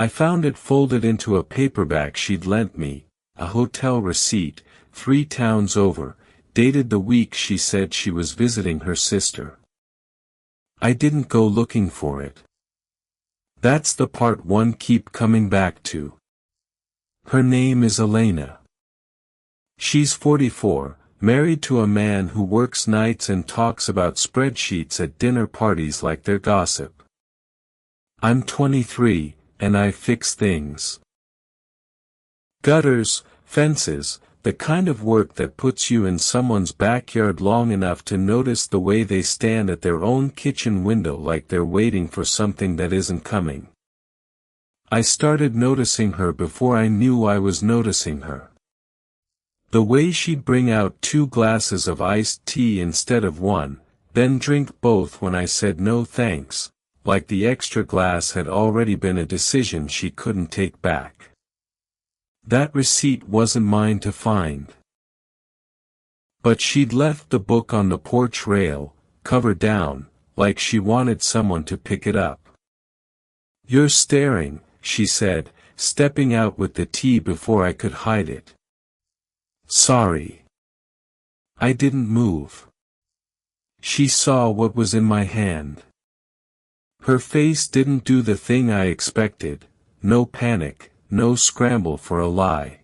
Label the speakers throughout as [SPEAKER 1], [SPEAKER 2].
[SPEAKER 1] I found it folded into a paperback she'd lent me, a hotel receipt, 3 towns over, dated the week she said she was visiting her sister. I didn't go looking for it. That's the part one keep coming back to. Her name is Elena. She's 44, married to a man who works nights and talks about spreadsheets at dinner parties like they're gossip. I'm 23, and I fix things. Gutters, fences, the kind of work that puts you in someone's backyard long enough to notice the way they stand at their own kitchen window like they're waiting for something that isn't coming. I started noticing her before I knew I was noticing her. The way she'd bring out 2 glasses of iced tea instead of 1, then drink both when I said no thanks, like the extra glass had already been a decision she couldn't take back. That receipt wasn't mine to find. But she'd left the book on the porch rail, cover down, like she wanted someone to pick it up. "You're staring," she said, stepping out with the tea before I could hide it. "Sorry." I didn't move. She saw what was in my hand. Her face didn't do the thing I expected, no panic. No scramble for a lie.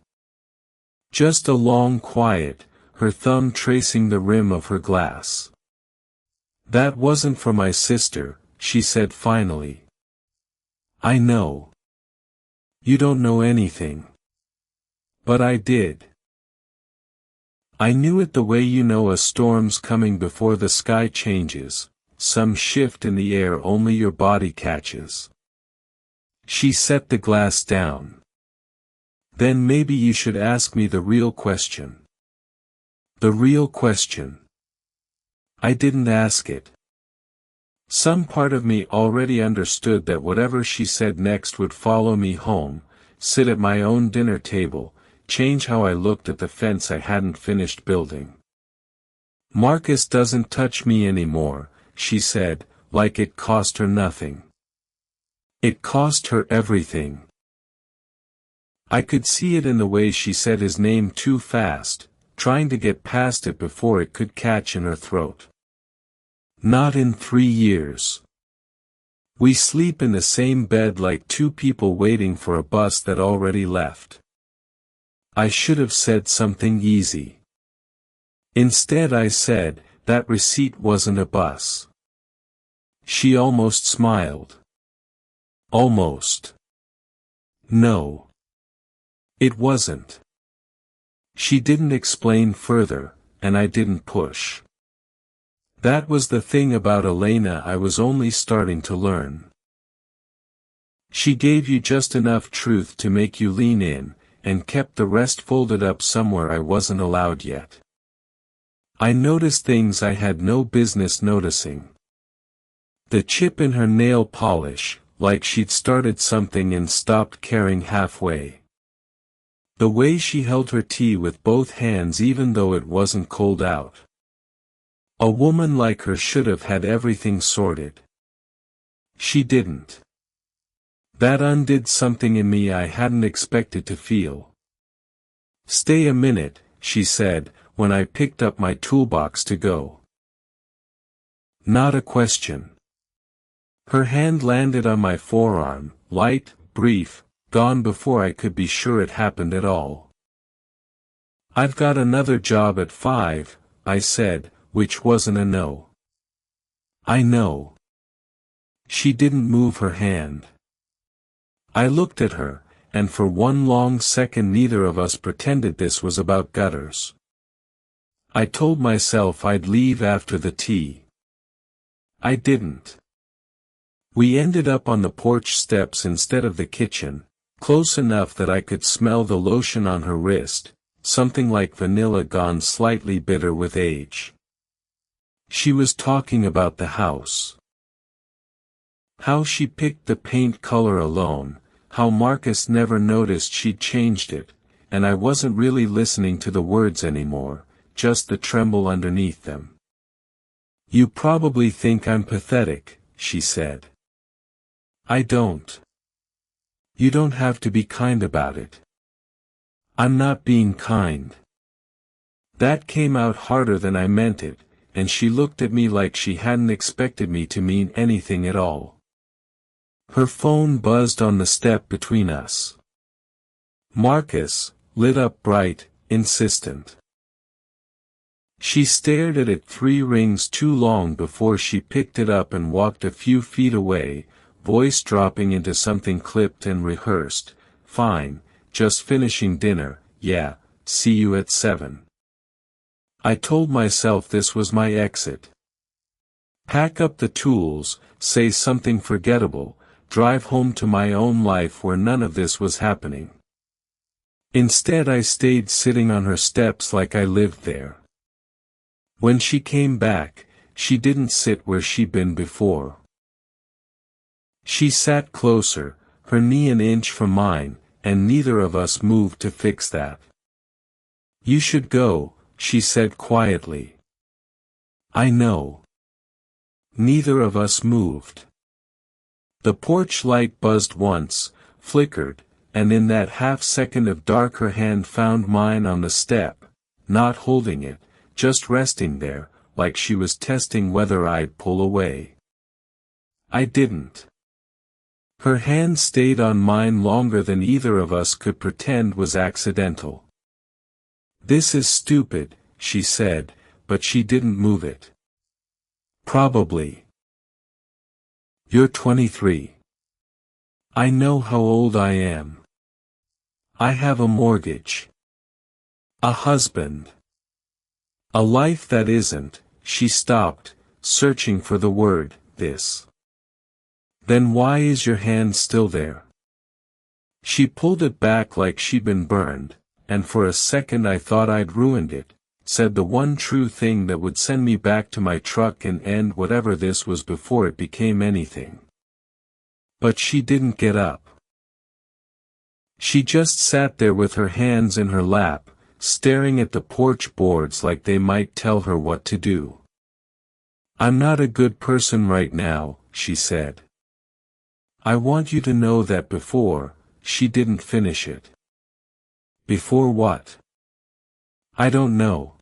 [SPEAKER 1] Just a long quiet, her thumb tracing the rim of her glass. "That wasn't for my sister," she said finally. "I know. You don't know anything. But I did. I knew it the way you know a storm's coming before the sky changes, some shift in the air only your body catches." She set the glass down. "Then maybe you should ask me the real question." The real question. I didn't ask it. Some part of me already understood that whatever she said next would follow me home, sit at my own dinner table, change how I looked at the fence I hadn't finished building. "Marcus doesn't touch me anymore," she said, like it cost her nothing. It cost her everything. I could see it in the way she said his name too fast, trying to get past it before it could catch in her throat. "Not in 3 years. We sleep in the same bed like 2 people waiting for a bus that already left." I should have said something easy. Instead I said, "That receipt wasn't a bus." She almost smiled. Almost. "No. It wasn't." She didn't explain further, and I didn't push. That was the thing about Elena I was only starting to learn. She gave you just enough truth to make you lean in, and kept the rest folded up somewhere I wasn't allowed yet. I noticed things I had no business noticing. The chip in her nail polish, like she'd started something and stopped caring halfway. The way she held her tea with both hands even though it wasn't cold out. A woman like her should have had everything sorted. She didn't. That undid something in me I hadn't expected to feel. "Stay a minute," she said, when I picked up my toolbox to go. "Not a question." Her hand landed on my forearm, light, brief, gone before I could be sure it happened at all. "I've got another job at 5, I said, which wasn't a no. "I know." She didn't move her hand. I looked at her, and for one long second neither of us pretended this was about gutters. I told myself I'd leave after the tea. I didn't. We ended up on the porch steps instead of the kitchen, close enough that I could smell the lotion on her wrist, something like vanilla gone slightly bitter with age. She was talking about the house. How she picked the paint color alone, how Marcus never noticed she'd changed it, and I wasn't really listening to the words anymore, just the tremble underneath them. "You probably think I'm pathetic," she said. "I don't. You don't have to be kind about it. I'm not being kind. That came out harder than I meant it, and she looked at me like she hadn't expected me to mean anything at all. Her phone buzzed on the step between us. Marcus, lit up bright, insistent. She stared at it 3 rings too long before she picked it up and walked a few feet away, voice dropping into something clipped and rehearsed. Fine, just finishing dinner, yeah, see you at 7. I told myself this was my exit. Pack up the tools, say something forgettable, drive home to my own life where none of this was happening. Instead I stayed sitting on her steps like I lived there. When she came back, she didn't sit where she'd been before. She sat closer, her knee an inch from mine, and neither of us moved to fix that. You should go, she said quietly. I know. Neither of us moved. The porch light buzzed once, flickered, and in that half-second of dark her hand found mine on the step, not holding it, just resting there, like she was testing whether I'd pull away. I didn't. Her hand stayed on mine longer than either of us could pretend was accidental. This is stupid, she said, but she didn't move it. Probably. You're 23. I know how old I am. I have a mortgage. A husband. A life that isn't. She stopped, searching for the word, this. Then why is your hand still there? She pulled it back like she'd been burned, and for a second I thought I'd ruined it, said the one true thing that would send me back to my truck and end whatever this was before it became anything. But she didn't get up. She just sat there with her hands in her lap, staring at the porch boards like they might tell her what to do. I'm not a good person right now, she said. I want you to know that before, she didn't finish it. Before what? I don't know.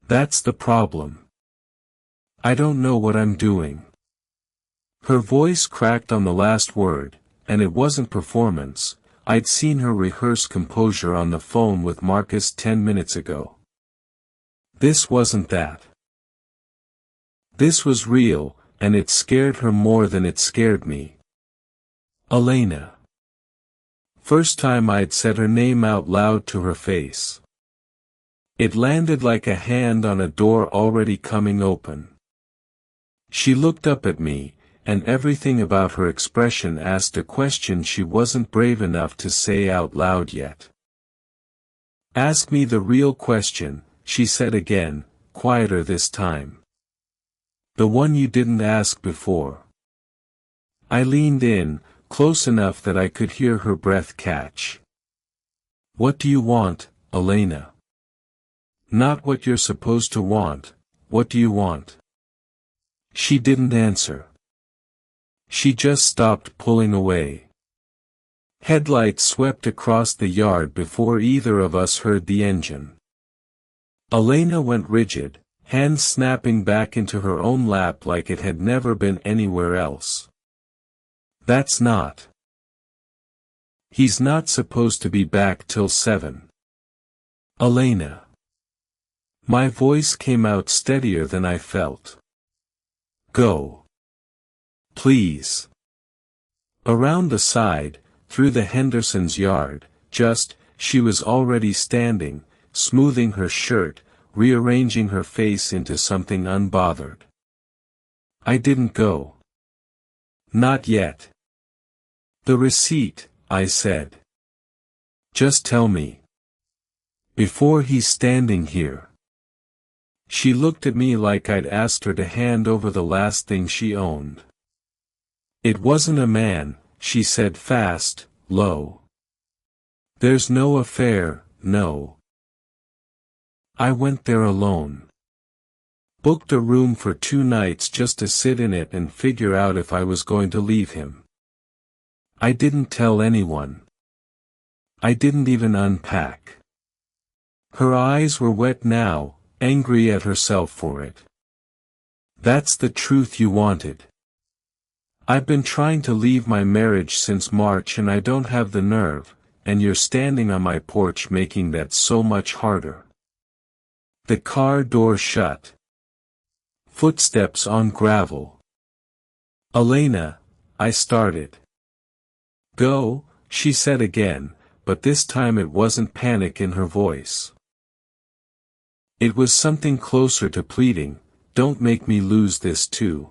[SPEAKER 1] That's the problem. I don't know what I'm doing. Her voice cracked on the last word, and it wasn't performance. I'd seen her rehearse composure on the phone with Marcus 10 minutes ago. This wasn't that. This was real, and it scared her more than it scared me. Elena. First time I'd said her name out loud to her face. It landed like a hand on a door already coming open. She looked up at me, and everything about her expression asked a question she wasn't brave enough to say out loud yet. Ask me the real question, she said again, quieter this time. The one you didn't ask before. I leaned in, close enough that I could hear her breath catch. What do you want, Elena? Not what you're supposed to want, what do you want? She didn't answer. She just stopped pulling away. Headlights swept across the yard before either of us heard the engine. Elena went rigid, hands snapping back into her own lap like it had never been anywhere else. That's not. He's not supposed to be back till 7. Elena. My voice came out steadier than I felt. Go. Please. Around the side, through the Hendersons' yard, she was already standing, smoothing her shirt, rearranging her face into something unbothered. I didn't go. Not yet. The receipt, I said. Just tell me. Before he's standing here. She looked at me like I'd asked her to hand over the last thing she owned. It wasn't a man, she said fast, low. There's no affair, no. I went there alone. Booked a room for 2 nights just to sit in it and figure out if I was going to leave him. I didn't tell anyone. I didn't even unpack. Her eyes were wet now, angry at herself for it. That's the truth you wanted. I've been trying to leave my marriage since March and I don't have the nerve, and you're standing on my porch making that so much harder. The car door shut. Footsteps on gravel. Elena, I started. Go, she said again, but this time it wasn't panic in her voice. It was something closer to pleading, don't make me lose this too.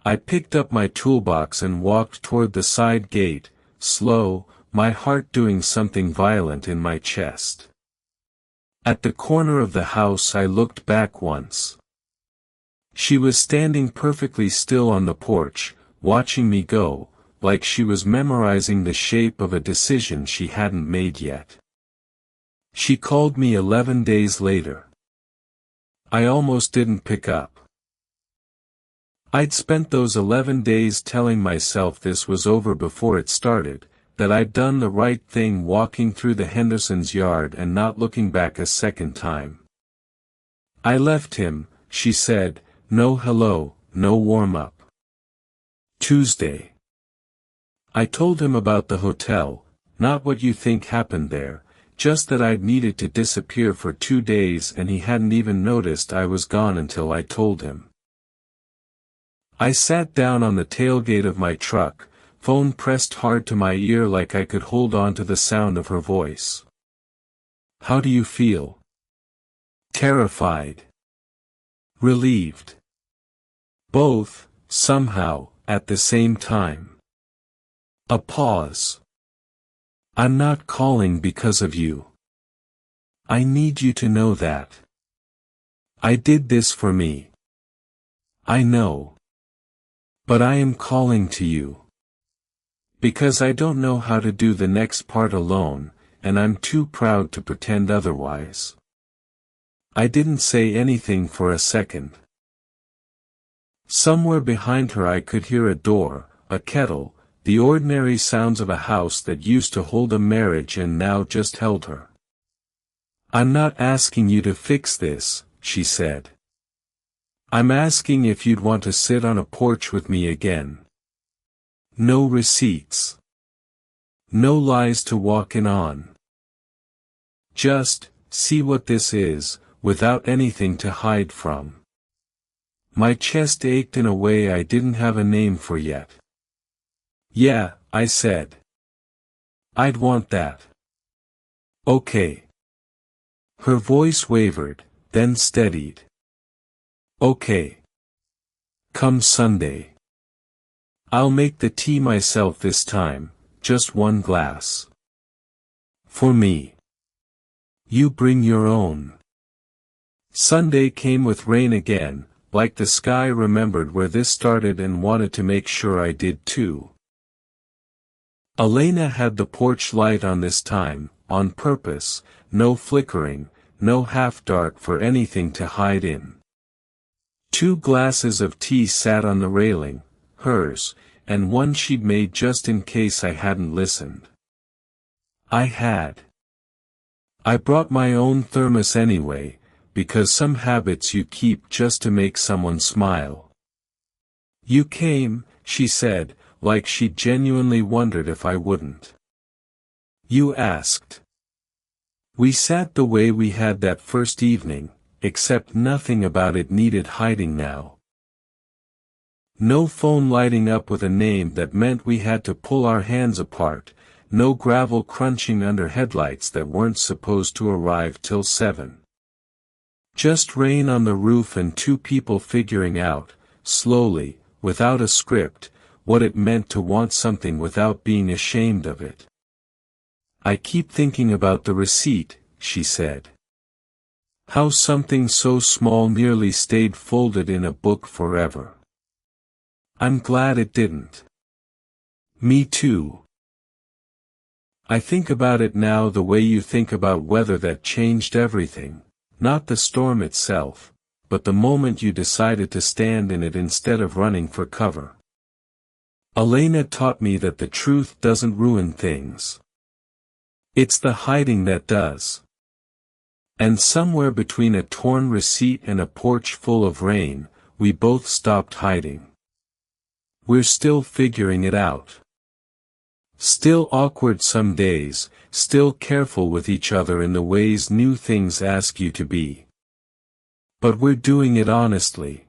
[SPEAKER 1] I picked up my toolbox and walked toward the side gate, slow, my heart doing something violent in my chest. At the corner of the house I looked back once. She was standing perfectly still on the porch, watching me go, like she was memorizing the shape of a decision she hadn't made yet. She called me 11 days later. I almost didn't pick up. I'd spent those 11 days telling myself this was over before it started, that I'd done the right thing walking through the Hendersons' yard and not looking back a second time. I left him, she said, no hello, no warm-up. Tuesday. I told him about the hotel, not what you think happened there, just that I'd needed to disappear for 2 days and he hadn't even noticed I was gone until I told him. I sat down on the tailgate of my truck, phone pressed hard to my ear like I could hold on to the sound of her voice. How do you feel? Terrified. Relieved. Both, somehow, at the same time. A pause. I'm not calling because of you. I need you to know that. I did this for me. I know. But I am calling to you. Because I don't know how to do the next part alone, and I'm too proud to pretend otherwise. I didn't say anything for a second. Somewhere behind her I could hear a door, a kettle, the ordinary sounds of a house that used to hold a marriage and now just held her. I'm not asking you to fix this, she said. I'm asking if you'd want to sit on a porch with me again. No receipts. No lies to walk in on. Just, see what this is, without anything to hide from. My chest ached in a way I didn't have a name for yet. Yeah, I said. I'd want that. Okay. Her voice wavered, then steadied. Okay. Come Sunday. I'll make the tea myself this time, just 1 glass. For me. You bring your own. Sunday came with rain again, like the sky remembered where this started and wanted to make sure I did too. Elena had the porch light on this time, on purpose, no flickering, no half-dark for anything to hide in. 2 glasses of tea sat on the railing, hers, and one she'd made just in case I hadn't listened. I had. I brought my own thermos anyway, because some habits you keep just to make someone smile. You came, she said, like she genuinely wondered if I wouldn't. You asked. We sat the way we had that first evening, except nothing about it needed hiding now. No phone lighting up with a name that meant we had to pull our hands apart, no gravel crunching under headlights that weren't supposed to arrive till 7. Just rain on the roof and 2 people figuring out, slowly, without a script, what it meant to want something without being ashamed of it. I keep thinking about the receipt, she said. How something so small nearly stayed folded in a book forever. I'm glad it didn't. Me too. I think about it now the way you think about weather that changed everything, not the storm itself, but the moment you decided to stand in it instead of running for cover. Elena taught me that the truth doesn't ruin things. It's the hiding that does. And somewhere between a torn receipt and a porch full of rain, we both stopped hiding. We're still figuring it out. Still awkward some days, still careful with each other in the ways new things ask you to be. But we're doing it honestly.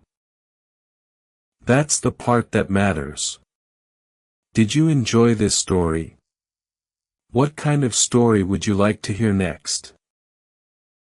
[SPEAKER 1] That's the part that matters. Did you enjoy this story? What kind of story would you like to hear next?